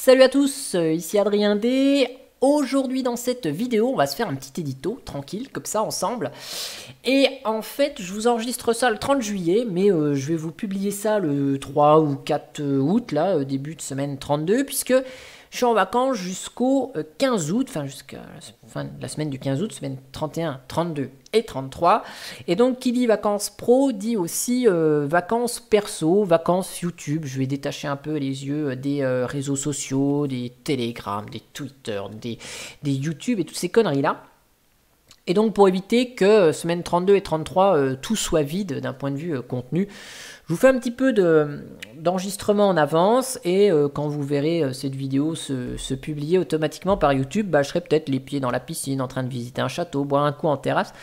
Salut à tous, ici Adrien D. Aujourd'hui dans cette vidéo, on va se faire un petit édito, tranquille, comme ça, ensemble. Et en fait, je vous enregistre ça le 30 juillet, mais je vais vous publier ça le 3 ou 4 août, là, début de semaine 32, puisque je suis en vacances jusqu'au 15 août, enfin jusqu'à la fin de la semaine du 15 août, semaine 31, 32 et 33. Et donc, qui dit vacances pro, dit aussi vacances perso, vacances YouTube. Je vais détacher un peu les yeux des réseaux sociaux, des Telegram, des Twitter, des YouTube et toutes ces conneries-là. Et donc, pour éviter que semaine 32 et 33, tout soit vide d'un point de vue contenu, je vous fais un petit peu d'enregistrement en avance et quand vous verrez cette vidéo se publier automatiquement par YouTube, je serai peut-être les pieds dans la piscine en train de visiter un château, boire un coup en terrasse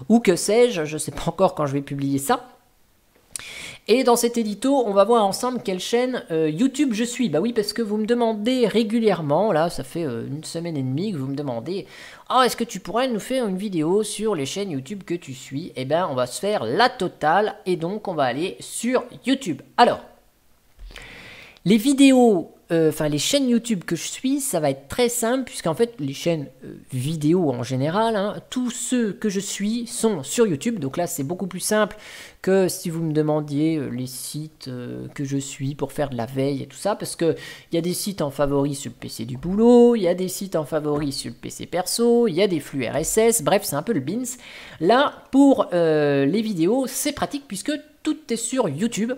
ou que sais-je, je ne sais pas encore quand je vais publier ça. Et dans cet édito, on va voir ensemble quelle chaîne YouTube je suis. Bah oui, parce que vous me demandez régulièrement, là, ça fait une semaine et demie que vous me demandez « Oh, est-ce que tu pourrais nous faire une vidéo sur les chaînes YouTube que tu suis ?» Eh bien, on va se faire la totale et donc on va aller sur YouTube. Alors, les vidéos, les chaînes YouTube que je suis, ça va être très simple puisqu'en fait, les chaînes vidéo en général, tous ceux que je suis sont sur YouTube. Donc là, c'est beaucoup plus simple que si vous me demandiez les sites que je suis pour faire de la veille et tout ça, parce qu'il y a des sites en favori sur le PC du boulot, il y a des sites en favori sur le PC perso, il y a des flux RSS, bref, c'est un peu le beans. Là, pour les vidéos, c'est pratique puisque tout est sur YouTube.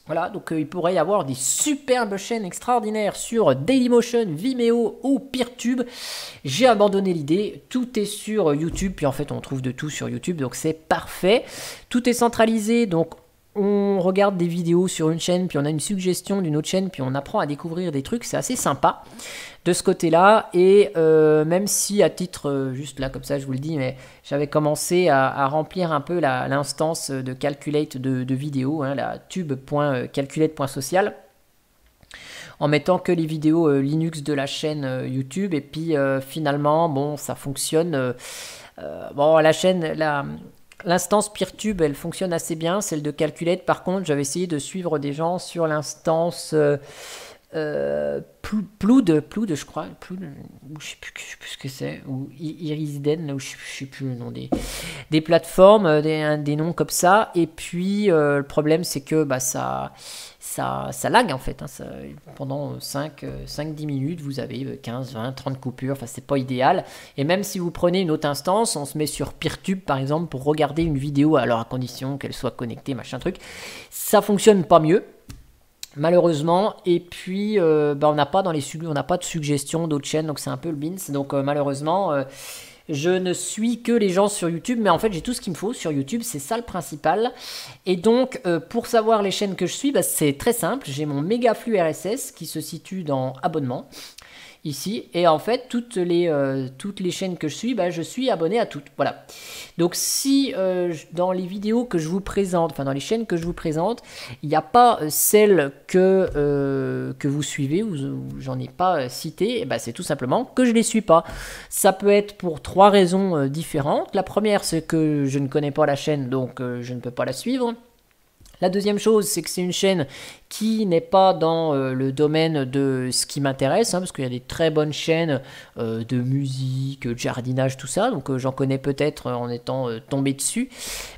Voilà, donc il pourrait y avoir des superbes chaînes extraordinaires sur Dailymotion, Vimeo ou Peertube. J'ai abandonné l'idée, tout est sur YouTube, puis en fait on trouve de tout sur YouTube, donc c'est parfait. Tout est centralisé, donc on regarde des vidéos sur une chaîne, puis on a une suggestion d'une autre chaîne, puis on apprend à découvrir des trucs, c'est assez sympa de ce côté-là. Et même si à titre, juste là comme ça je vous le dis, mais j'avais commencé à remplir un peu l'instance de Calculate de vidéos, la tube.calculate.social, en mettant que les vidéos Linux de la chaîne YouTube, et puis finalement, bon, ça fonctionne. Bon, la chaîne, l'instance Peertube, elle fonctionne assez bien, celle de Calculate. Par contre, j'avais essayé de suivre des gens sur l'instance Ploud, je crois, Ploud, je sais plus ce que c'est, ou Irisden, ou je sais plus le nom des plateformes, des noms comme ça. Et puis le problème, c'est que ça lag en fait, pendant 5-10 minutes, vous avez 15, 20, 30 coupures, enfin c'est pas idéal. Et même si vous prenez une autre instance, on se met sur Peertube par exemple pour regarder une vidéo, alors à condition qu'elle soit connectée, machin truc, ça fonctionne pas mieux, malheureusement. Et puis on n'a pas de suggestions d'autres chaînes, donc c'est un peu le beans. Donc malheureusement je ne suis que les gens sur YouTube, mais en fait j'ai tout ce qu'il me faut sur YouTube, c'est ça le principal. Et donc pour savoir les chaînes que je suis, c'est très simple, j'ai mon méga flux RSS qui se situe dans abonnement ici, et en fait toutes les chaînes que je suis abonné à toutes. Voilà, donc si dans les vidéos que je vous présente, enfin dans les chaînes que je vous présente, il n'y a pas celle que vous suivez, ou j'en ai pas cité, c'est tout simplement que je les suis pas. Ça peut être pour 3 raisons différentes. La première, c'est que je ne connais pas la chaîne, donc je ne peux pas la suivre. La deuxième chose, c'est que c'est une chaîne qui n'est pas dans le domaine de ce qui m'intéresse, parce qu'il y a des très bonnes chaînes de musique, de jardinage, tout ça, donc j'en connais peut-être en étant tombé dessus,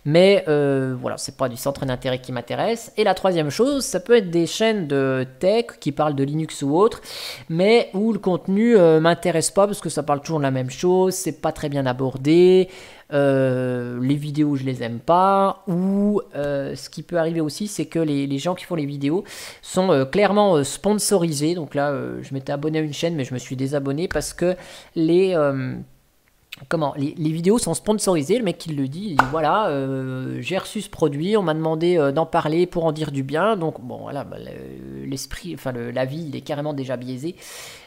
mais voilà, c'est pas du centre d'intérêt qui m'intéresse. Et la troisième chose, ça peut être des chaînes de tech qui parlent de Linux ou autre, mais où le contenu m'intéresse pas, parce que ça parle toujours de la même chose, c'est pas très bien abordé, les vidéos je les aime pas, ou ce qui peut arriver aussi, c'est que les gens qui font les vidéos sont clairement sponsorisés. Donc là je m'étais abonné à une chaîne, mais je me suis désabonné parce que les vidéos sont sponsorisées. Le mec qui le dit, il dit voilà, j'ai reçu ce produit, on m'a demandé d'en parler pour en dire du bien, donc bon voilà, l'esprit, l'avis il est carrément déjà biaisé.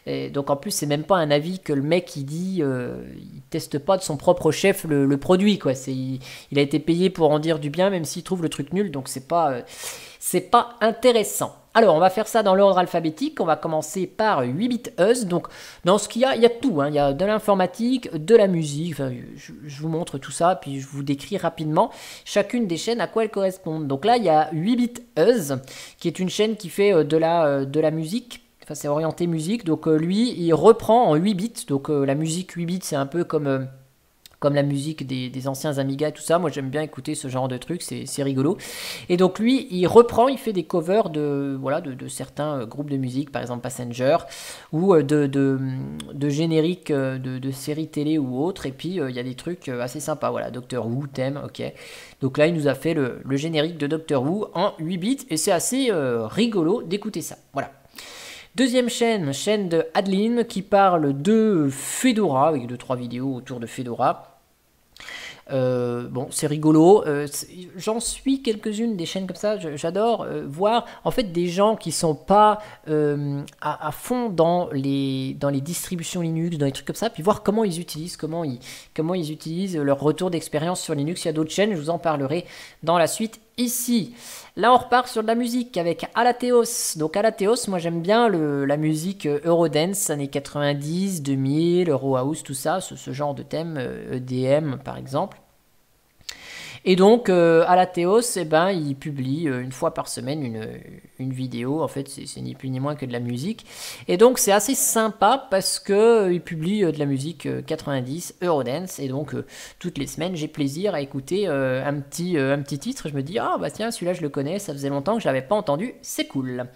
Et donc en plus c'est même pas un avis que le mec il dit, il teste pas de son propre chef le produit, quoi. Il a été payé pour en dire du bien, même s'il trouve le truc nul, donc c'est pas intéressant. Alors, on va faire ça dans l'ordre alphabétique. On va commencer par 8bit.us. Donc, dans ce qu'il y a, il y a tout. Il y a de l'informatique, de la musique. Enfin, je vous montre tout ça, puis je vous décris rapidement chacune des chaînes à quoi elles correspondent. Donc là, il y a 8bit.us, qui est une chaîne qui fait de la musique. enfin c'est orienté musique, donc lui il reprend en 8 bits, donc la musique 8 bits c'est un peu comme la musique des anciens Amiga et tout ça. Moi j'aime bien écouter ce genre de trucs, c'est rigolo. Et donc lui, il reprend, il fait des covers de, voilà, de certains groupes de musique, par exemple Passenger, ou de génériques de séries télé ou autres. Et puis il y a des trucs assez sympas, voilà, Doctor Who, thème, ok. Donc là, il nous a fait le générique de Doctor Who en 8 bits, et c'est assez rigolo d'écouter ça, voilà. Deuxième chaîne de Adeline, qui parle de Fedora, avec 2-3 vidéos autour de Fedora. Bon, c'est rigolo. J'en suis quelques-unes des chaînes comme ça. J'adore voir en fait des gens qui sont pas à fond dans les distributions Linux, dans les trucs comme ça, puis voir comment ils utilisent, comment ils utilisent leur retour d'expérience sur Linux. Il y a d'autres chaînes, je vous en parlerai dans la suite ici. Là, on repart sur de la musique avec Alateos. Donc Alateos, moi j'aime bien la musique Eurodance, années 90, 2000, Eurohouse, tout ça, ce genre de thème, EDM par exemple. Et donc, Alateos, eh ben, il publie une fois par semaine une vidéo. En fait, c'est ni plus ni moins que de la musique. Et donc, c'est assez sympa parce qu'il publie de la musique 90, Eurodance. Et donc, toutes les semaines, j'ai plaisir à écouter un petit titre. Je me dis, ah bah tiens, celui-là, je le connais. Ça faisait longtemps que je ne l'avais pas entendu. C'est cool.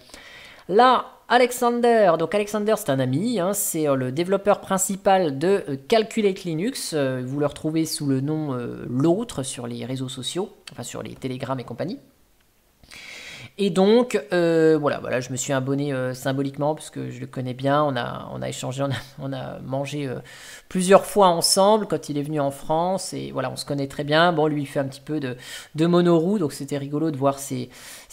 Là, Alexander, donc Alexander c'est un ami, hein, c'est le développeur principal de Calculate Linux, vous le retrouvez sous le nom l'autre sur les réseaux sociaux, enfin sur les Telegram et compagnie. Et donc, voilà, je me suis abonné symboliquement parce que je le connais bien, on a échangé, on a mangé plusieurs fois ensemble quand il est venu en France, et voilà, on se connaît très bien. Bon, lui il fait un petit peu de monoroue, donc c'était rigolo de voir ses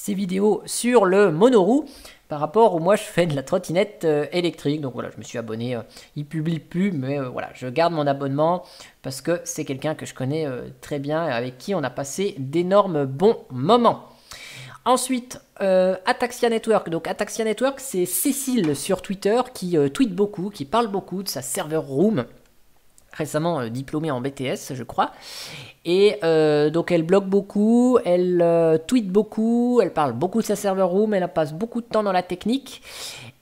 vidéos sur le monoroue, par rapport où moi je fais de la trottinette électrique. Donc voilà, je me suis abonné, il publie plus, mais voilà, je garde mon abonnement parce que c'est quelqu'un que je connais très bien et avec qui on a passé d'énormes bons moments. Ensuite, Ataxia Network. Donc Ataxia Network, c'est Cécile sur Twitter qui tweet beaucoup, qui parle beaucoup de sa server room, récemment diplômée en BTS, je crois. Et donc elle blogue beaucoup, elle tweet beaucoup, elle parle beaucoup de sa server room, elle passe beaucoup de temps dans la technique.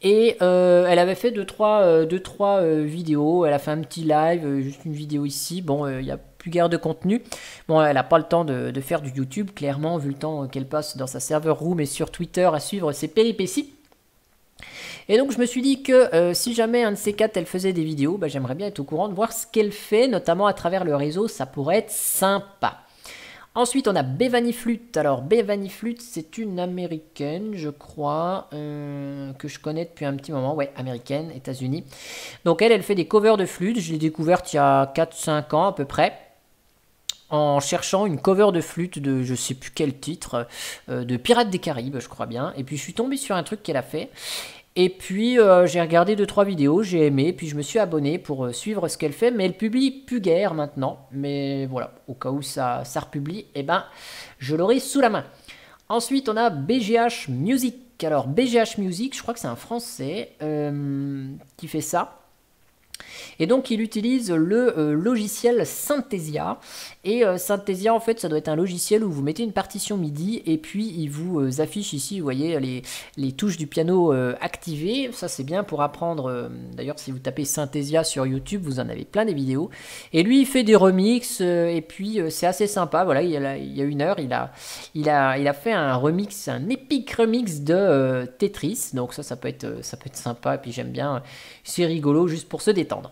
Et elle avait fait 2-3 vidéos, elle a fait un petit live, juste une vidéo ici. Bon, il y a plus guère de contenu. Bon, elle n'a pas le temps de faire du YouTube, clairement, vu le temps qu'elle passe dans sa server room et sur Twitter à suivre ses péripéties. Et donc je me suis dit que si jamais un de ces quatre elle faisait des vidéos, bah, j'aimerais bien être au courant de voir ce qu'elle fait, notamment à travers le réseau, ça pourrait être sympa. Ensuite on a Bevany Flute. Alors Bevany Flute, c'est une américaine je crois, que je connais depuis un petit moment, ouais, américaine, États-Unis. Donc elle fait des covers de flûte, je l'ai découverte il y a 4-5 ans à peu près, en cherchant une cover de flûte de je sais plus quel titre, de Pirates des Caraïbes je crois bien, et puis je suis tombé sur un truc qu'elle a fait. Et puis j'ai regardé 2-3 vidéos, j'ai aimé, puis je me suis abonné pour suivre ce qu'elle fait, mais elle publie plus guère maintenant, mais voilà, au cas où ça republie, eh ben, je l'aurai sous la main. Ensuite on a BGH Music. Alors BGH Music, je crois que c'est un Français qui fait ça. Et donc il utilise le logiciel Synthesia. Et Synthesia en fait ça doit être un logiciel où vous mettez une partition MIDI et puis il vous affiche ici, vous voyez les touches du piano activées. Ça c'est bien pour apprendre, d'ailleurs si vous tapez Synthesia sur YouTube vous en avez plein des vidéos. Et lui il fait des remixes et puis c'est assez sympa. Voilà, il y a une heure il a fait un remix, un épique remix de Tetris. Donc ça peut être sympa et puis j'aime bien, c'est rigolo juste pour se détendre.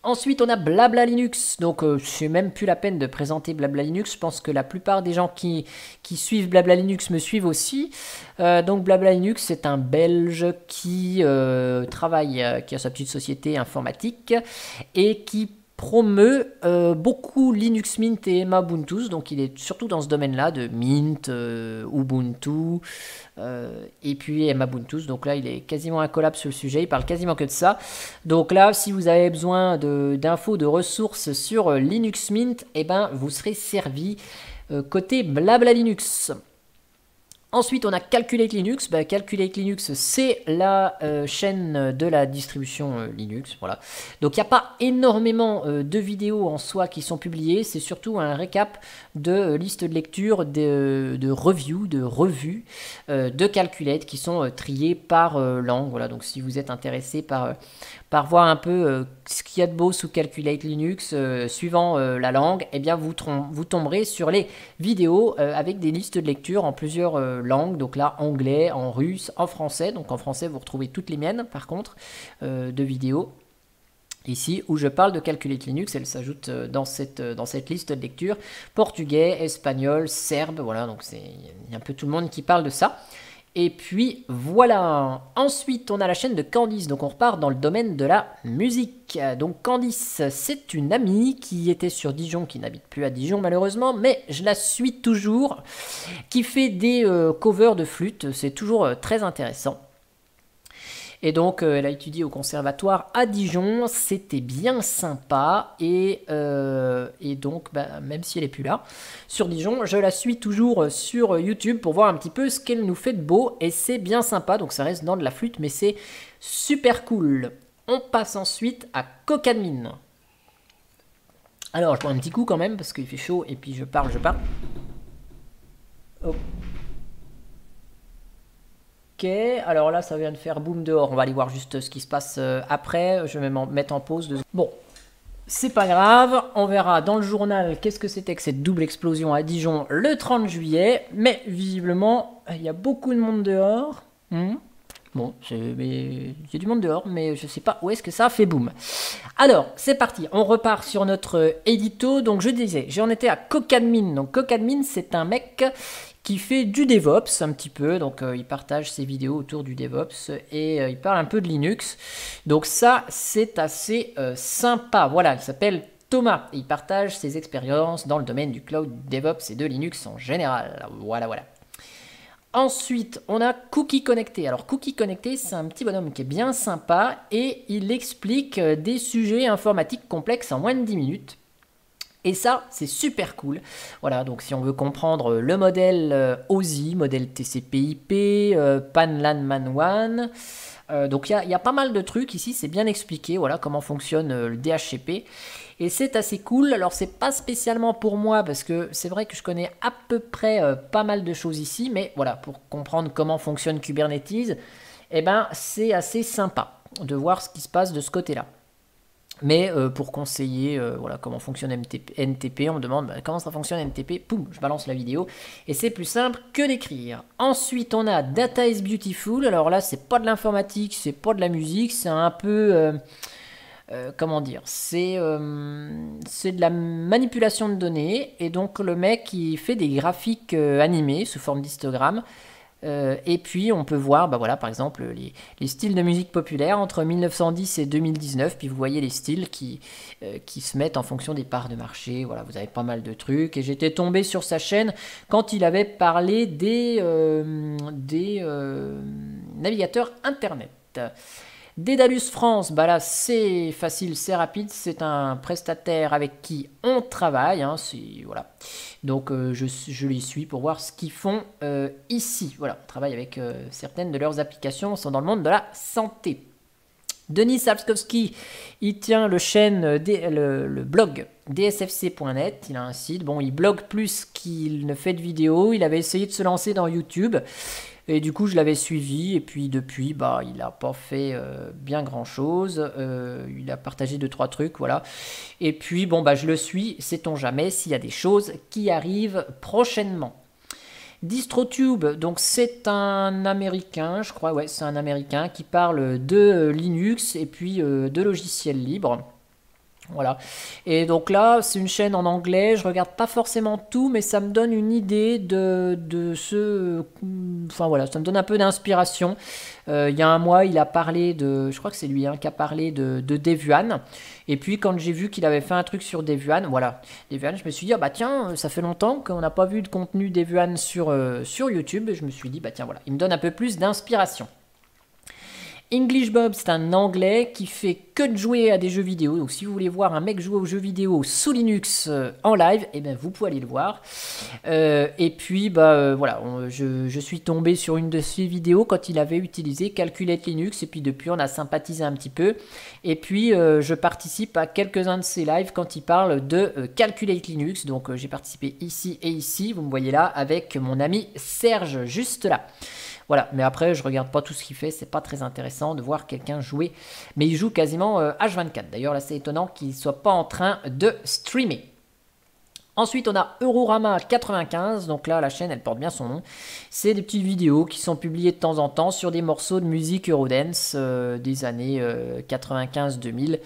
Ensuite, on a Blabla Linux. Donc, c'est même plus la peine de présenter Blabla Linux. Je pense que la plupart des gens qui suivent Blabla Linux me suivent aussi. Donc, Blabla Linux, c'est un Belge qui travaille, qui a sa petite société informatique et qui promeut beaucoup Linux Mint et Ubuntu. Donc, il est surtout dans ce domaine-là de Mint, Ubuntu et puis Ubuntu. Donc là, il est quasiment incollable sur le sujet. Il parle quasiment que de ça. Donc là, si vous avez besoin d'infos, de ressources sur Linux Mint, eh ben, vous serez servi côté Blabla Linux. Ensuite, on a Calculate Linux. Calculate Linux, c'est la chaîne de la distribution Linux. Voilà. Donc, il n'y a pas énormément de vidéos en soi qui sont publiées. C'est surtout un récap de listes de lecture, de reviews, de revues de Calculate qui sont triées par langue. Voilà. Donc, si vous êtes intéressé par voir un peu ce qu'il y a de beau sous Calculate Linux, suivant la langue, eh bien vous tomberez sur les vidéos avec des listes de lecture en plusieurs langues. Donc là, anglais, en russe, en français. Donc en français, vous retrouvez toutes les miennes, par contre, de vidéos. Ici, où je parle de Calculate Linux, elle s'ajoute dans cette liste de lecture. Portugais, espagnol, serbe, voilà, donc il y a un peu tout le monde qui parle de ça. Et puis voilà. Ensuite, on a la chaîne de Candice. Donc on repart dans le domaine de la musique. Donc Candice, c'est une amie qui était sur Dijon, qui n'habite plus à Dijon malheureusement, mais je la suis toujours, qui fait des covers de flûte. C'est toujours très intéressant. Et donc, elle a étudié au conservatoire à Dijon, c'était bien sympa, et donc, même si elle n'est plus là, sur Dijon, je la suis toujours sur YouTube pour voir un petit peu ce qu'elle nous fait de beau, et c'est bien sympa, donc ça reste dans de la flûte, mais c'est super cool. On passe ensuite à Cocadmine. Alors, je prends un petit coup quand même, parce qu'il fait chaud, et puis je parle. Oh. Ok, alors là ça vient de faire boum dehors, on va aller voir juste ce qui se passe après, je vais me mettre en pause. Bon, c'est pas grave, on verra dans le journal qu'est-ce que c'était que cette double explosion à Dijon le 30 juillet, mais visiblement il y a beaucoup de monde dehors. Bon, il y a du monde dehors, mais je sais pas où est-ce que ça a fait boum. Alors, c'est parti, on repart sur notre édito. Donc je disais, j'en étais à Cocadmine. Donc Cocadmine, c'est un mec qui fait du DevOps un petit peu, donc il partage ses vidéos autour du DevOps et il parle un peu de Linux. Donc ça, c'est assez sympa. Voilà, il s'appelle Thomas et il partage ses expériences dans le domaine du cloud, du DevOps et de Linux en général. Voilà. Ensuite, on a Cookie Connecté. Alors Cookie Connecté, c'est un petit bonhomme qui est bien sympa et il explique des sujets informatiques complexes en moins de 10 minutes. Et ça, c'est super cool. Voilà, donc si on veut comprendre le modèle OSI, modèle TCP/IP, PAN-LAN MAN WAN, donc il y a pas mal de trucs ici, c'est bien expliqué, voilà comment fonctionne le DHCP. Et c'est assez cool. Alors c'est pas spécialement pour moi parce que c'est vrai que je connais à peu près pas mal de choses ici, mais voilà, pour comprendre comment fonctionne Kubernetes, eh ben c'est assez sympa de voir ce qui se passe de ce côté-là. Mais pour conseiller voilà, comment fonctionne NTP, on me demande comment ça fonctionne NTP, poum, je balance la vidéo. Et c'est plus simple que d'écrire. Ensuite, on a Data is Beautiful. Alors là, c'est pas de l'informatique, c'est pas de la musique, c'est un peu... comment dire, c'est de la manipulation de données. Et donc le mec, il fait des graphiques animés sous forme d'histogramme. Et puis on peut voir voilà, par exemple les styles de musique populaire entre 1910 et 2019, puis vous voyez les styles qui se mettent en fonction des parts de marché. Voilà, vous avez pas mal de trucs, et j'étais tombé sur sa chaîne quand il avait parlé des navigateurs internet. Dédalus France, là c'est facile, c'est rapide, c'est un prestataire avec qui on travaille, hein, voilà. Donc je les suis pour voir ce qu'ils font ici. Voilà, on travaille avec certaines de leurs applications, sont dans le monde de la santé. Denis Sapkowski, il tient le blog dsfc.net, il a un site, bon il blogue plus qu'il ne fait de vidéos, il avait essayé de se lancer dans YouTube. Et du coup, je l'avais suivi, et puis depuis, il n'a pas fait bien grand-chose. Il a partagé 2-3 trucs, voilà. Et puis, je le suis, sait-on jamais s'il y a des choses qui arrivent prochainement. DistroTube, donc c'est un Américain, je crois, ouais, c'est un Américain qui parle de Linux et puis de logiciels libres. Voilà, et donc là c'est une chaîne en anglais, je regarde pas forcément tout, mais ça me donne une idée de ce... Enfin voilà, ça me donne un peu d'inspiration. Il y a un mois, il a parlé de... Je crois que c'est lui qui a parlé de Devuan. Et puis quand j'ai vu qu'il avait fait un truc sur Devuan, voilà, Devuan, je me suis dit, tiens, ça fait longtemps qu'on n'a pas vu de contenu Devuan sur YouTube. Et je me suis dit, tiens, voilà, il me donne un peu plus d'inspiration. English Bob, c'est un anglais qui fait que de jouer à des jeux vidéo. Donc si vous voulez voir un mec jouer aux jeux vidéo sous Linux en live, eh ben, vous pouvez aller le voir. Et puis voilà, je suis tombé sur une de ses vidéos quand il avait utilisé Calculate Linux, et puis depuis on a sympathisé un petit peu. Et puis je participe à quelques-uns de ses lives quand il parle de Calculate Linux. Donc j'ai participé ici et ici, vous me voyez là, avec mon ami Serge, juste là. Voilà, mais après je regarde pas tout ce qu'il fait, c'est pas très intéressant de voir quelqu'un jouer. Mais il joue quasiment H24. D'ailleurs là c'est étonnant qu'il soit pas en train de streamer. Ensuite, on a Eurorama95, donc là, la chaîne, elle porte bien son nom. C'est des petites vidéos qui sont publiées de temps en temps sur des morceaux de musique Eurodance des années 95-2000.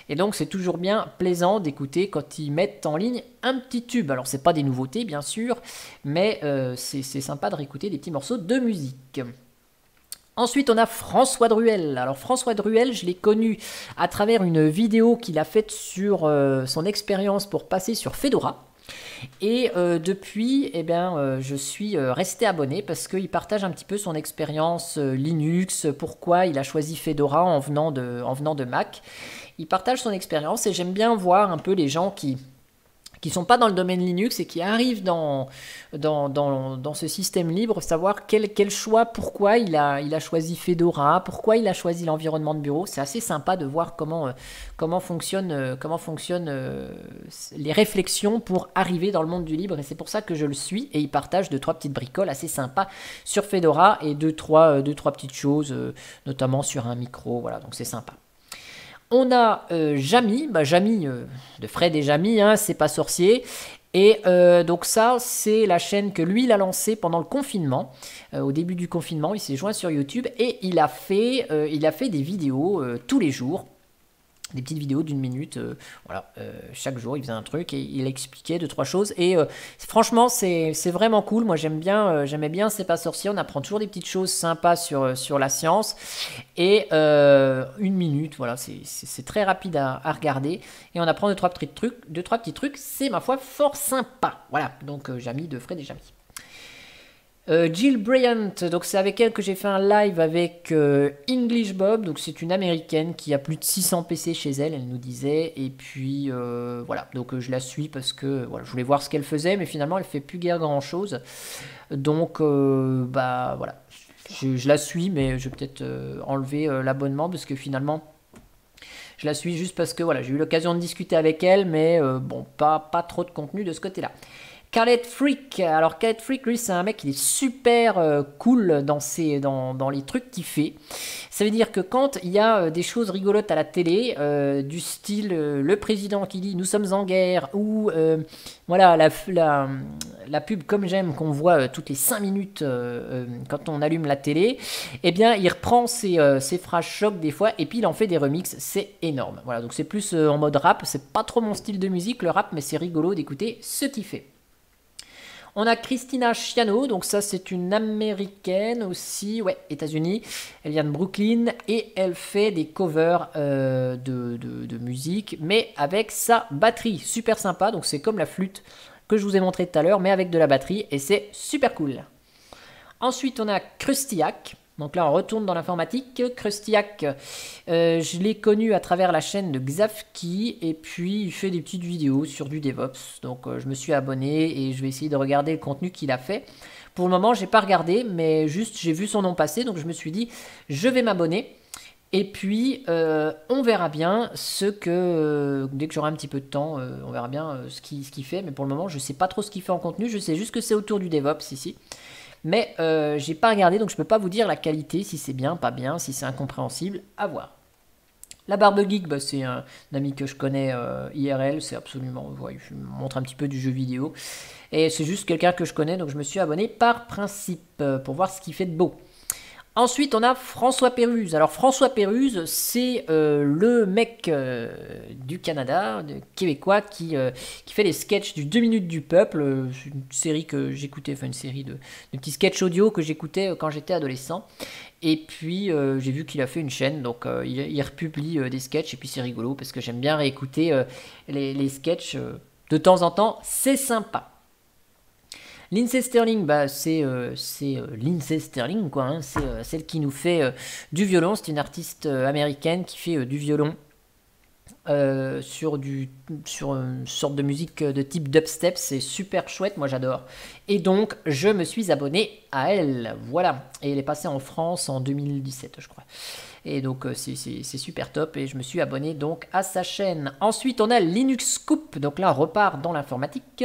Et donc, c'est toujours bien plaisant d'écouter quand ils mettent en ligne un petit tube. Alors, c'est pas des nouveautés, bien sûr, mais c'est sympa de réécouter des petits morceaux de musique. Ensuite, on a François Druel. Alors, François Druel, je l'ai connu à travers une vidéo qu'il a faite sur son expérience pour passer sur Fedora. Et depuis, eh bien, je suis resté abonné parce qu'il partage un petit peu son expérience Linux, pourquoi il a choisi Fedora en venant de Mac. Il partage son expérience et j'aime bien voir un peu les gens qui sont pas dans le domaine Linux et qui arrivent dans ce système libre, savoir quel choix, pourquoi il a choisi Fedora, pourquoi il a choisi l'environnement de bureau. C'est assez sympa de voir comment fonctionnent les réflexions pour arriver dans le monde du libre, et c'est pour ça que je le suis, et il partage 2-3 petites bricoles assez sympas sur Fedora et 2-3 petites choses, notamment sur un micro, voilà, donc c'est sympa. On a Jamy, Jamy de Fred et Jamy, hein, c'est pas sorcier. Et donc ça, c'est la chaîne que lui, il a lancée pendant le confinement. Au début du confinement, il s'est joint sur YouTube et il a fait des vidéos tous les jours. Des petites vidéos d'1 minute, voilà, chaque jour il faisait un truc et il expliquait 2-3 choses, et franchement c'est vraiment cool. Moi j'aimais bien C'est pas sorcier, on apprend toujours des petites choses sympas sur la science, et 1 minute, voilà, c'est très rapide à regarder, et on apprend 2-3 petits trucs, c'est ma foi fort sympa. Voilà, donc Jamy de Fred et Jamy. Jill Bryant, donc c'est avec elle que j'ai fait un live avec English Bob, donc c'est une américaine qui a plus de 600 PC chez elle, elle nous disait, et puis voilà, donc je la suis parce que voilà, je voulais voir ce qu'elle faisait, mais finalement elle fait plus guère grand chose, donc voilà, je la suis, mais je vais peut-être enlever l'abonnement parce que finalement je la suis juste parce que voilà, j'ai eu l'occasion de discuter avec elle, mais bon, pas trop de contenu de ce côté-là. Khaled Freak, alors Khaled Freak, lui c'est un mec qui est super cool dans les trucs qu'il fait. Ça veut dire que quand il y a des choses rigolotes à la télé, du style le président qui dit nous sommes en guerre, ou voilà la pub comme j'aime qu'on voit toutes les 5 minutes quand on allume la télé, eh bien il reprend ces phrases choc des fois et puis il en fait des remixes, c'est énorme. Voilà, donc c'est plus en mode rap, c'est pas trop mon style de musique le rap, mais c'est rigolo d'écouter ce qu'il fait. On a Christina Chiano, donc ça c'est une américaine aussi, ouais, États-Unis. Elle vient de Brooklyn et elle fait des covers de musique, mais avec sa batterie, super sympa. Donc c'est comme la flûte que je vous ai montré tout à l'heure, mais avec de la batterie, et c'est super cool. Ensuite on a Crustiac. Donc là, on retourne dans l'informatique. Crustiac, je l'ai connu à travers la chaîne de Xavki, et puis il fait des petites vidéos sur du DevOps. Donc je me suis abonné et je vais essayer de regarder le contenu qu'il a fait. Pour le moment, j'ai pas regardé, mais juste j'ai vu son nom passer, donc je me suis dit, je vais m'abonner. Et puis, on verra bien dès que j'aurai un petit peu de temps, on verra bien ce qu'il fait. Mais pour le moment, je sais pas trop ce qu'il fait en contenu. Je sais juste que c'est autour du DevOps ici. Mais j'ai pas regardé, donc je peux pas vous dire la qualité, si c'est bien, pas bien, si c'est incompréhensible, à voir. La Barbe Geek, c'est un ami que je connais IRL, c'est absolument, ouais, je me montre un petit peu du jeu vidéo, et c'est juste quelqu'un que je connais, donc je me suis abonné par principe, pour voir ce qu'il fait de beau. Ensuite, on a François Péruze. Alors, François Péruze, c'est le mec du Canada, québécois, qui fait les sketchs du 2 minutes du peuple. C'est une série que j'écoutais, enfin une série de petits sketchs audio que j'écoutais quand j'étais adolescent. Et puis, j'ai vu qu'il a fait une chaîne, donc il republie des sketchs, et puis c'est rigolo, parce que j'aime bien réécouter les sketchs de temps en temps, c'est sympa. Lindsey Stirling, c'est Lindsey Stirling, quoi, hein, c'est celle qui nous fait du violon. C'est une artiste américaine qui fait du violon sur une sorte de musique de type dubstep. C'est super chouette, moi j'adore. Et donc je me suis abonné à elle, voilà. Et elle est passée en France en 2017, je crois. Et donc c'est super top et je me suis abonné donc à sa chaîne. Ensuite on a Linux Scoop, donc là on repart dans l'informatique.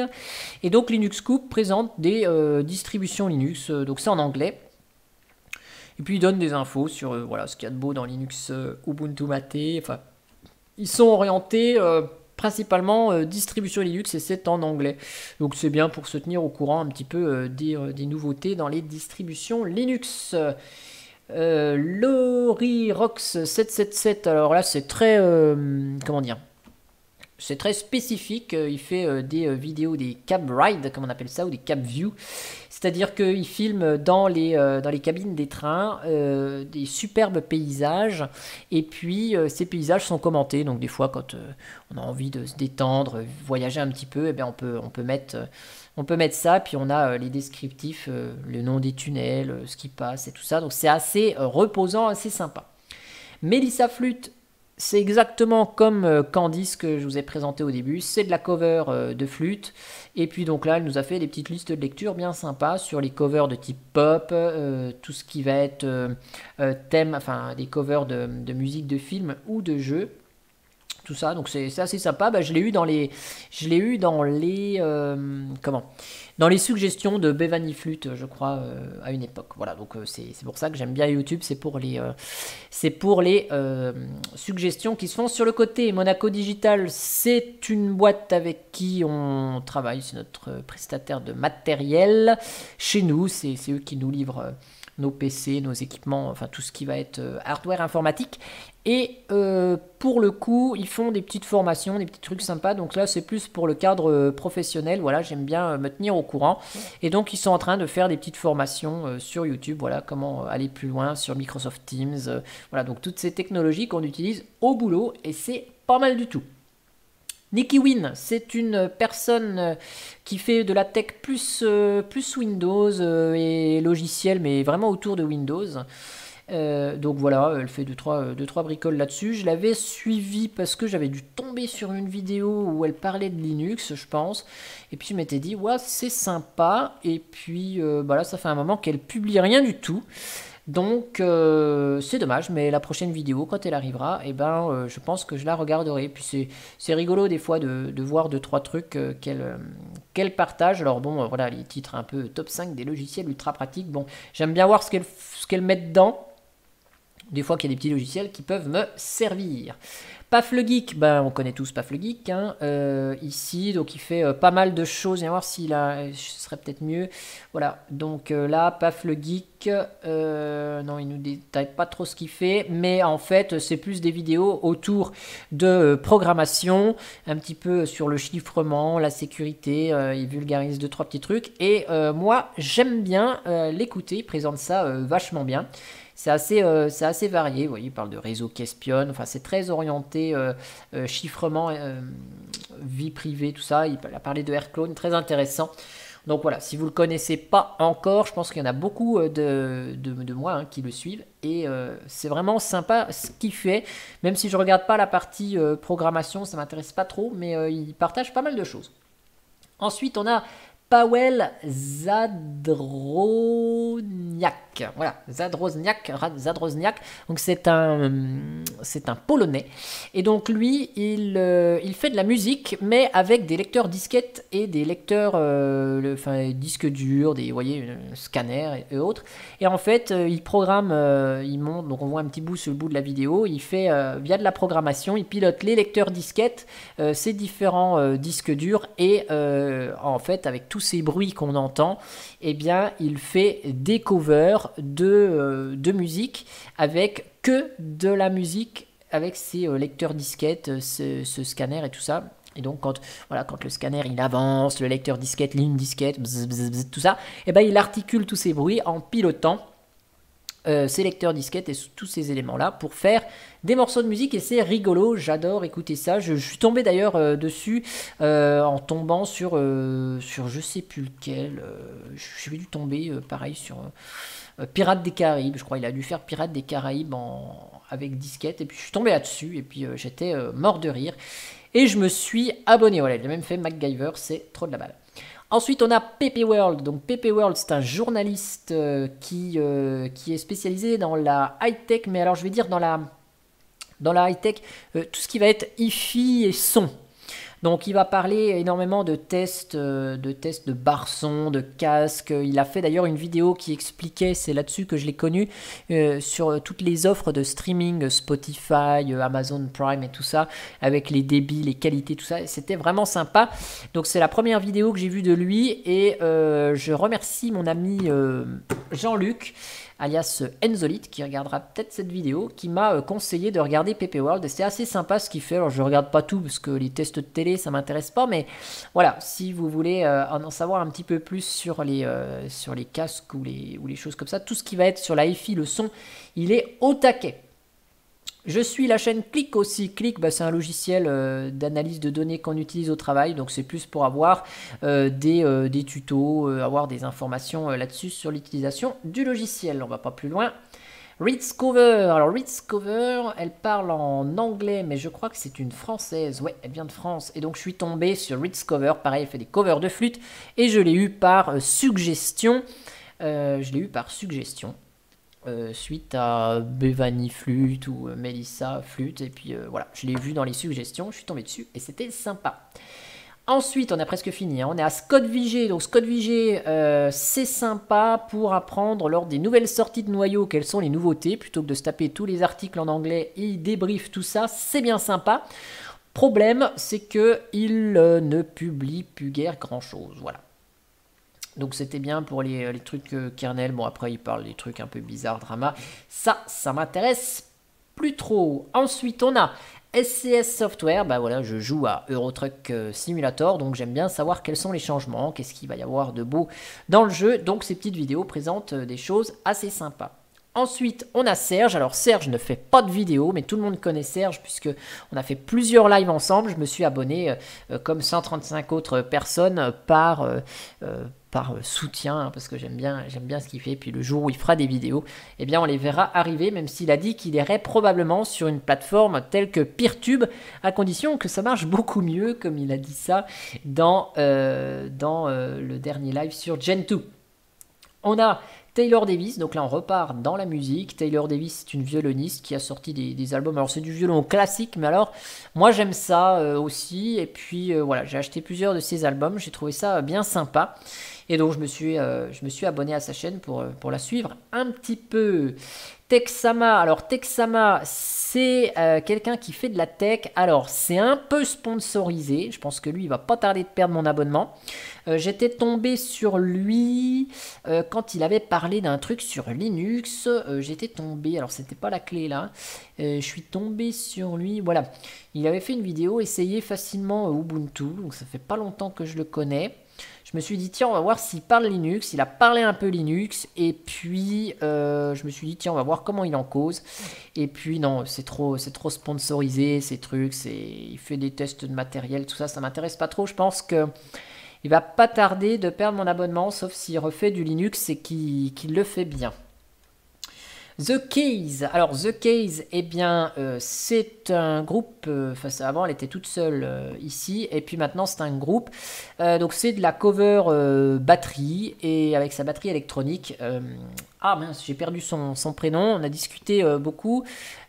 Et donc Linux Scoop présente des distributions Linux, donc c'est en anglais. Et puis il donne des infos sur voilà, ce qu'il y a de beau dans Linux, Ubuntu Mate, enfin ils sont orientés principalement distribution Linux et c'est en anglais. Donc c'est bien pour se tenir au courant un petit peu des nouveautés dans les distributions Linux. Lorirox 777, alors là c'est très comment dire, c'est très spécifique. Il fait des vidéos, des cab ride comme on appelle ça, ou des cab view, c'est-à-dire qu'il filme dans les cabines des trains des superbes paysages, et puis ces paysages sont commentés, donc des fois quand on a envie de se détendre, voyager un petit peu, et bien on peut mettre ça, puis on a les descriptifs, le nom des tunnels, ce qui passe et tout ça. Donc c'est assez reposant, assez sympa. Mélissa Flûte, c'est exactement comme Candice que je vous ai présenté au début. C'est de la cover de flûte. Et puis donc là, elle nous a fait des petites listes de lecture bien sympas sur les covers de type pop, tout ce qui va être thème, enfin des covers de musique de film ou de jeux. Tout ça, donc c'est assez sympa. Bah, je l'ai eu dans les dans les suggestions de Bevany Flûte, je crois, à une époque. Voilà, donc c'est pour ça que j'aime bien YouTube. C'est pour les suggestions qui se font sur le côté. Monaco Digital, c'est une boîte avec qui on travaille. C'est notre prestataire de matériel chez nous. C'est eux qui nous livrent nos PC, nos équipements, enfin tout ce qui va être hardware informatique. Et pour le coup, ils font des petites formations, des petits trucs sympas. Donc là, c'est plus pour le cadre professionnel. Voilà, j'aime bien me tenir au courant. Et donc, ils sont en train de faire des petites formations sur YouTube. Voilà, comment aller plus loin sur Microsoft Teams. Voilà, donc toutes ces technologies qu'on utilise au boulot. Et c'est pas mal du tout. Nikki Win, c'est une personne qui fait de la tech plus Windows et logiciel, mais vraiment autour de Windows. Donc voilà, elle fait deux, trois bricoles là-dessus. Je l'avais suivie parce que j'avais dû tomber sur une vidéo où elle parlait de Linux, je pense. Et puis je m'étais dit, ouais, c'est sympa. Et puis là, ça fait un moment qu'elle publie rien du tout. Donc c'est dommage, mais la prochaine vidéo, quand elle arrivera, je pense que je la regarderai. Puis c'est rigolo des fois de voir 2-3 trucs qu'elle partage. Alors bon, voilà, les titres un peu top 5 des logiciels ultra pratiques. Bon, j'aime bien voir ce qu'elle met dedans. Des fois qu'il y a des petits logiciels qui peuvent me servir. Paf le Geek, on connaît tous Paf le Geek, hein, ici, donc il fait pas mal de choses, viens voir s'il a, ce serait peut-être mieux, voilà, donc là, Paf le Geek, non, il nous détaille pas trop ce qu'il fait, mais en fait, c'est plus des vidéos autour de programmation, un petit peu sur le chiffrement, la sécurité, il vulgarise 2-3 petits trucs, et moi, j'aime bien l'écouter, il présente ça vachement bien. C'est assez varié, vous voyez, il parle de réseaux qui espionnent, enfin c'est très orienté chiffrement, vie privée, tout ça. Il a parlé de AirClone, très intéressant. Donc voilà, si vous ne le connaissez pas encore, je pense qu'il y en a beaucoup de moi qui le suivent. Et c'est vraiment sympa ce qu'il fait, même si je ne regarde pas la partie programmation, ça ne m'intéresse pas trop, mais il partage pas mal de choses. Ensuite, on a Paweł Zadrozniak. Voilà, Zadrozniak. Donc c'est un Polonais. Et donc lui, il fait de la musique, mais avec des lecteurs disquettes et des lecteurs, disques durs, des, vous voyez, scanners et autres. Et en fait, il programme, il monte. Donc on voit un petit bout sur le bout de la vidéo. Il fait via de la programmation, il pilote les lecteurs disquettes, ces différents disques durs, et en fait, avec tous ces bruits qu'on entend, eh bien, il fait des covers de musique avec que de la musique, avec ses lecteurs disquettes, ce scanner et tout ça. Et donc, quand le scanner il avance, le lecteur disquette, ligne disquette, bzz, bzz, bzz, tout ça, eh ben, il articule tous ces bruits en pilotant sélecteur disquette et tous ces éléments-là pour faire des morceaux de musique et c'est rigolo, j'adore écouter ça. Je suis tombé d'ailleurs dessus en tombant sur je sais plus lequel. J'ai dû tomber pareil sur Pirates des Caraïbes, je crois. Il a dû faire Pirates des Caraïbes avec disquette et puis je suis tombé là-dessus et puis j'étais mort de rire et je me suis abonné. Voilà, il a même fait MacGyver, c'est trop de la balle. Ensuite, on a Pepe World. Donc, Pepe World, c'est un journaliste qui est spécialisé dans la high-tech, mais alors je vais dire dans la high-tech, tout ce qui va être hi-fi et son. Donc, il va parler énormément de tests de barres son, de casques. Il a fait d'ailleurs une vidéo qui expliquait, c'est là-dessus que je l'ai connu, sur toutes les offres de streaming, Spotify, Amazon Prime et tout ça, avec les débits, les qualités, tout ça. C'était vraiment sympa. Donc, c'est la première vidéo que j'ai vue de lui et je remercie mon ami Jean-Luc, alias Enzolite, qui regardera peut-être cette vidéo, qui m'a conseillé de regarder Pepe World. Et c'est assez sympa ce qu'il fait. Alors je regarde pas tout parce que les tests de télé ça m'intéresse pas, mais voilà, si vous voulez en savoir un petit peu plus sur les casques ou les choses comme ça, tout ce qui va être sur la hi-fi, le son, il est au taquet. Je suis la chaîne Click aussi. Click, bah, c'est un logiciel d'analyse de données qu'on utilise au travail. Donc c'est plus pour avoir des tutos, avoir des informations là-dessus sur l'utilisation du logiciel. On va pas plus loin. Ritzcover. Alors Ritzcover, elle parle en anglais, mais je crois que c'est une française. Ouais, elle vient de France. Et donc je suis tombé sur Ritzcover. Pareil, elle fait des covers de flûte. Et je l'ai eu par suggestion. Suite à Bevani Flûte ou Melissa Flûte. Et puis voilà, je l'ai vu dans les suggestions, je suis tombé dessus et c'était sympa. Ensuite, on a presque fini, hein. On est à Scott Vigé. Donc Scott Vigé, c'est sympa pour apprendre lors des nouvelles sorties de noyaux quelles sont les nouveautés, plutôt que de se taper tous les articles en anglais et il débrief tout ça, c'est bien sympa. Problème, c'est qu'il ne publie plus guère grand-chose, voilà. Donc c'était bien pour les trucs kernel. Bon, après, il parle des trucs un peu bizarres, drama. Ça m'intéresse plus trop. Ensuite, on a SCS Software. Bah voilà, je joue à Euro Truck Simulator. Donc j'aime bien savoir quels sont les changements, qu'est-ce qu'il va y avoir de beau dans le jeu. Donc ces petites vidéos présentent des choses assez sympas. Ensuite, on a Serge. Alors Serge ne fait pas de vidéo, mais tout le monde connaît Serge puisque on a fait plusieurs lives ensemble. Je me suis abonné comme 135 autres personnes par soutien, hein, parce que j'aime bien ce qu'il fait. Puis le jour où il fera des vidéos, eh bien on les verra arriver, même s'il a dit qu'il irait probablement sur une plateforme telle que Peertube, à condition que ça marche beaucoup mieux, comme il a dit ça dans le dernier live sur Gen 2. On a Taylor Davis, donc là on repart dans la musique. Taylor Davis, c'est une violoniste qui a sorti des albums. Alors c'est du violon classique, mais alors moi j'aime ça aussi. Et puis voilà, j'ai acheté plusieurs de ses albums, j'ai trouvé ça bien sympa. Et donc je me suis abonné à sa chaîne pour la suivre un petit peu. Texama, alors Texama, c'est quelqu'un qui fait de la tech. Alors c'est un peu sponsorisé, je pense que lui il va pas tarder de perdre mon abonnement. J'étais tombé sur lui quand il avait parlé d'un truc sur Linux. J'étais tombé, alors c'était pas la clé là, je suis tombé sur lui, voilà. Il avait fait une vidéo, essayer facilement Ubuntu, donc ça fait pas longtemps que je le connais. Je me suis dit, tiens, on va voir s'il parle Linux. Il a parlé un peu Linux. Et puis, je me suis dit, tiens, on va voir comment il en cause. Et puis, non, c'est trop sponsorisé, ces trucs. Il fait des tests de matériel, tout ça. Ça m'intéresse pas trop. Je pense qu'il va pas tarder de perdre mon abonnement, sauf s'il refait du Linux et qu'il le fait bien. The Case. Alors The Case, eh bien, c'est un groupe. Avant, elle était toute seule ici, et puis maintenant c'est un groupe. Donc c'est de la cover batterie et avec sa batterie électronique. Ah mince, j'ai perdu son prénom. On a discuté beaucoup.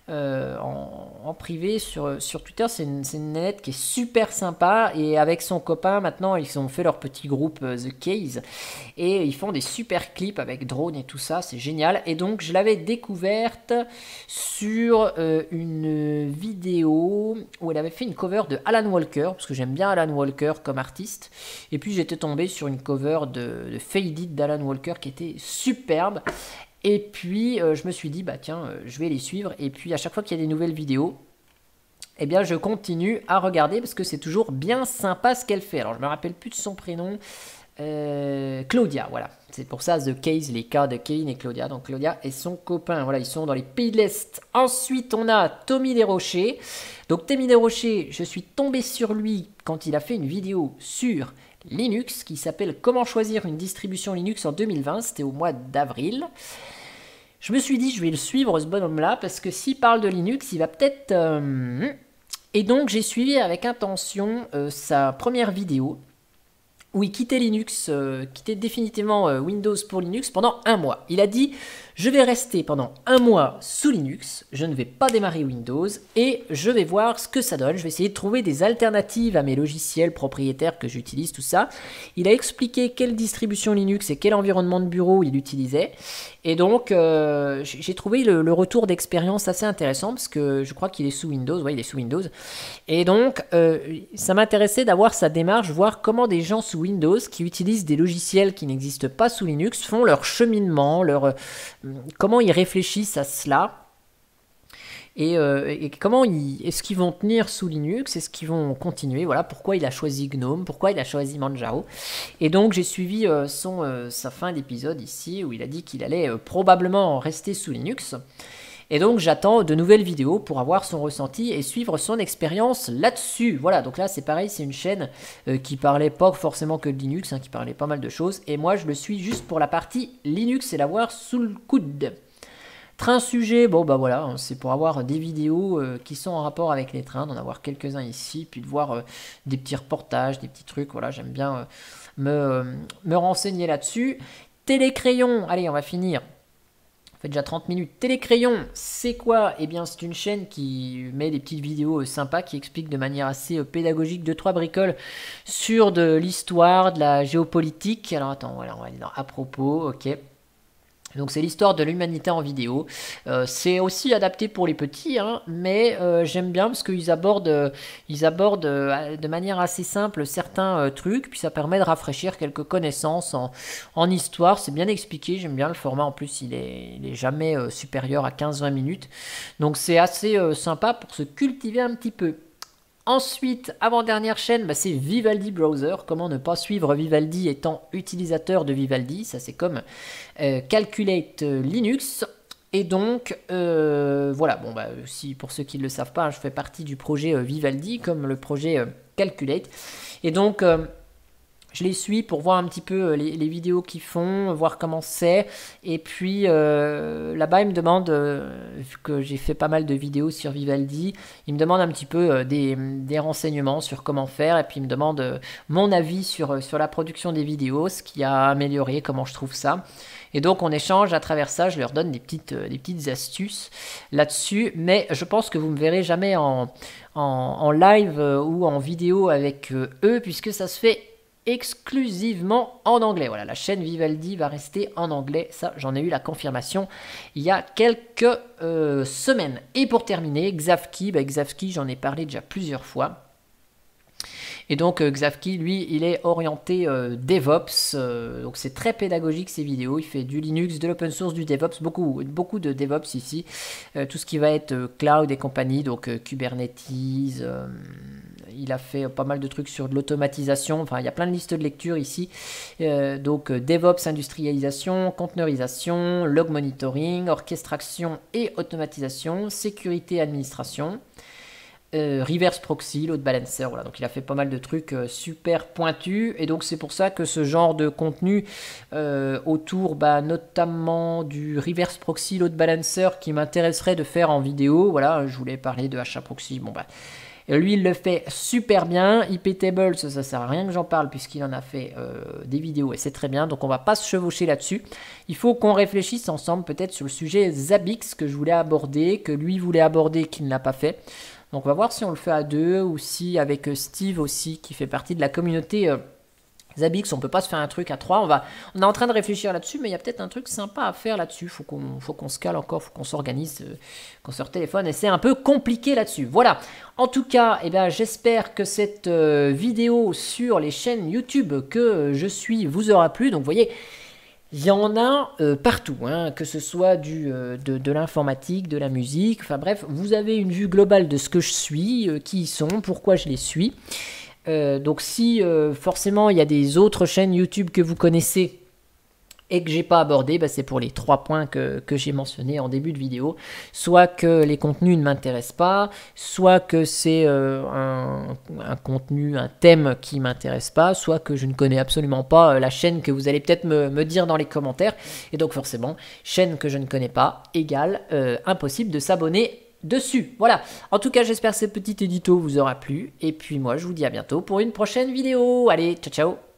En privé sur Twitter. C'est une nénette qui est super sympa et avec son copain maintenant ils ont fait leur petit groupe The Case et ils font des super clips avec drone et tout ça, c'est génial. Et donc je l'avais découverte sur une vidéo où elle avait fait une cover de Alan Walker, parce que j'aime bien Alan Walker comme artiste, et puis j'étais tombé sur une cover de Faded d'Alan Walker qui était superbe. Et puis je me suis dit, bah tiens, je vais les suivre. Et puis à chaque fois qu'il y a des nouvelles vidéos, eh bien je continue à regarder parce que c'est toujours bien sympa ce qu'elle fait. Alors je me rappelle plus de son prénom. Claudia, voilà. C'est pour ça The Case, les cas de Kevin et Claudia. Donc Claudia et son copain, voilà, ils sont dans les pays de l'Est. Ensuite, on a Tommy Desrochers. Donc Tommy Desrochers, je suis tombé sur lui quand il a fait une vidéo sur Linux qui s'appelle Comment choisir une distribution Linux en 2020. C'était au mois d'avril. Je me suis dit, je vais le suivre ce bonhomme-là parce que s'il parle de Linux, il va peut-être... Et donc j'ai suivi avec intention sa première vidéo où il quittait Linux, quittait définitivement Windows pour Linux pendant un mois. Il a dit, je vais rester pendant un mois sous Linux, je ne vais pas démarrer Windows et je vais voir ce que ça donne. Je vais essayer de trouver des alternatives à mes logiciels propriétaires que j'utilise, tout ça. Il a expliqué quelle distribution Linux et quel environnement de bureau il utilisait. Et donc, j'ai trouvé le retour d'expérience assez intéressant parce que je crois qu'il est sous Windows. Ouais, il est sous Windows. Et donc, ça m'intéressait d'avoir sa démarche, voir comment des gens sous Windows qui utilisent des logiciels qui n'existent pas sous Linux font leur cheminement, comment ils réfléchissent à cela. Et comment est-ce qu'ils vont tenir sous Linux, est-ce qu'ils vont continuer, voilà pourquoi il a choisi GNOME, pourquoi il a choisi Manjaro. Et donc j'ai suivi sa fin d'épisode ici où il a dit qu'il allait probablement rester sous Linux. Et donc j'attends de nouvelles vidéos pour avoir son ressenti et suivre son expérience là-dessus. Voilà, donc là c'est pareil, c'est une chaîne qui parlait pas forcément que de Linux, qui parlait pas mal de choses. Et moi je le suis juste pour la partie Linux et l'avoir sous le coude. Train sujet, bon bah voilà, c'est pour avoir des vidéos qui sont en rapport avec les trains, d'en avoir quelques-uns ici, puis de voir des petits reportages, des petits trucs, voilà, j'aime bien me renseigner là-dessus. Télécrayon, allez, on va finir. Ça fait déjà 30 minutes. Télécrayon, c'est quoi? Eh bien, c'est une chaîne qui met des petites vidéos sympas, qui explique de manière assez pédagogique 2-3 bricoles sur de l'histoire, de la géopolitique. Alors attends, voilà, on va aller dans à propos, ok. Donc c'est l'histoire de l'humanité en vidéo. C'est aussi adapté pour les petits, mais j'aime bien parce qu'ils abordent de manière assez simple certains trucs, puis ça permet de rafraîchir quelques connaissances en histoire. C'est bien expliqué, j'aime bien le format. En plus, il est jamais supérieur à 15-20 minutes. Donc c'est assez sympa pour se cultiver un petit peu. Ensuite, avant-dernière chaîne, c'est Vivaldi Browser. Comment ne pas suivre Vivaldi étant utilisateur de Vivaldi? Ça, c'est comme Calculate Linux. Et donc, voilà, bon, si pour ceux qui ne le savent pas, je fais partie du projet Vivaldi, comme le projet Calculate. Et donc, je les suis pour voir un petit peu les vidéos qu'ils font, voir comment c'est. Et puis là-bas, ils me demandent, vu que j'ai fait pas mal de vidéos sur Vivaldi, ils me demandent un petit peu des renseignements sur comment faire. Et puis ils me demandent mon avis sur la production des vidéos, ce qui a amélioré, comment je trouve ça. Et donc on échange à travers ça, je leur donne des petites astuces là-dessus. Mais je pense que vous ne me verrez jamais en live ou en vidéo avec eux, puisque ça se fait exclusivement en anglais. Voilà, la chaîne Vivaldi va rester en anglais. Ça, j'en ai eu la confirmation il y a quelques semaines. Et pour terminer, Xavki. Xavki, j'en ai parlé déjà plusieurs fois. Et donc Xavki, lui, il est orienté DevOps, donc c'est très pédagogique ces vidéos, il fait du Linux, de l'open source, du DevOps, beaucoup de DevOps ici, tout ce qui va être cloud et compagnie, donc Kubernetes, il a fait pas mal de trucs sur de l'automatisation, enfin il y a plein de listes de lecture ici, donc DevOps, industrialisation, conteneurisation, log monitoring, orchestration et automatisation, sécurité, administration. Reverse proxy, load balancer, voilà, donc il a fait pas mal de trucs super pointus, et donc c'est pour ça que ce genre de contenu autour notamment du reverse proxy, load balancer qui m'intéresserait de faire en vidéo, voilà, je voulais parler de HAProxy, lui il le fait super bien. iptables, ça sert à rien que j'en parle puisqu'il en a fait des vidéos et c'est très bien, donc on va pas se chevaucher là-dessus. Il faut qu'on réfléchisse ensemble peut-être sur le sujet Zabbix que je voulais aborder, que lui voulait aborder, qu'il ne l'a pas fait. Donc on va voir si on le fait à deux ou si avec Steve aussi qui fait partie de la communauté Zabbix, on peut pas se faire un truc à trois. On est en train de réfléchir là-dessus, mais il y a peut-être un truc sympa à faire là-dessus. Faut qu'on se cale encore, faut qu'on s'organise, qu'on se téléphone et c'est un peu compliqué là-dessus. Voilà. En tout cas, j'espère que cette vidéo sur les chaînes YouTube que je suis vous aura plu. Donc vous voyez, Il y en a partout, hein, que ce soit de l'informatique, de la musique, enfin bref, vous avez une vue globale de ce que je suis, qui ils sont, pourquoi je les suis. Donc si forcément il y a des autres chaînes YouTube que vous connaissez et que j'ai pas abordé, bah, c'est pour les 3 points que j'ai mentionnés en début de vidéo. Soit que les contenus ne m'intéressent pas, soit que c'est un contenu, un thème qui m'intéresse pas, soit que je ne connais absolument pas la chaîne que vous allez peut-être me dire dans les commentaires. Et donc forcément, chaîne que je ne connais pas égale impossible de s'abonner dessus. Voilà, en tout cas j'espère que ce petit édito vous aura plu. Et puis moi je vous dis à bientôt pour une prochaine vidéo. Allez, ciao ciao.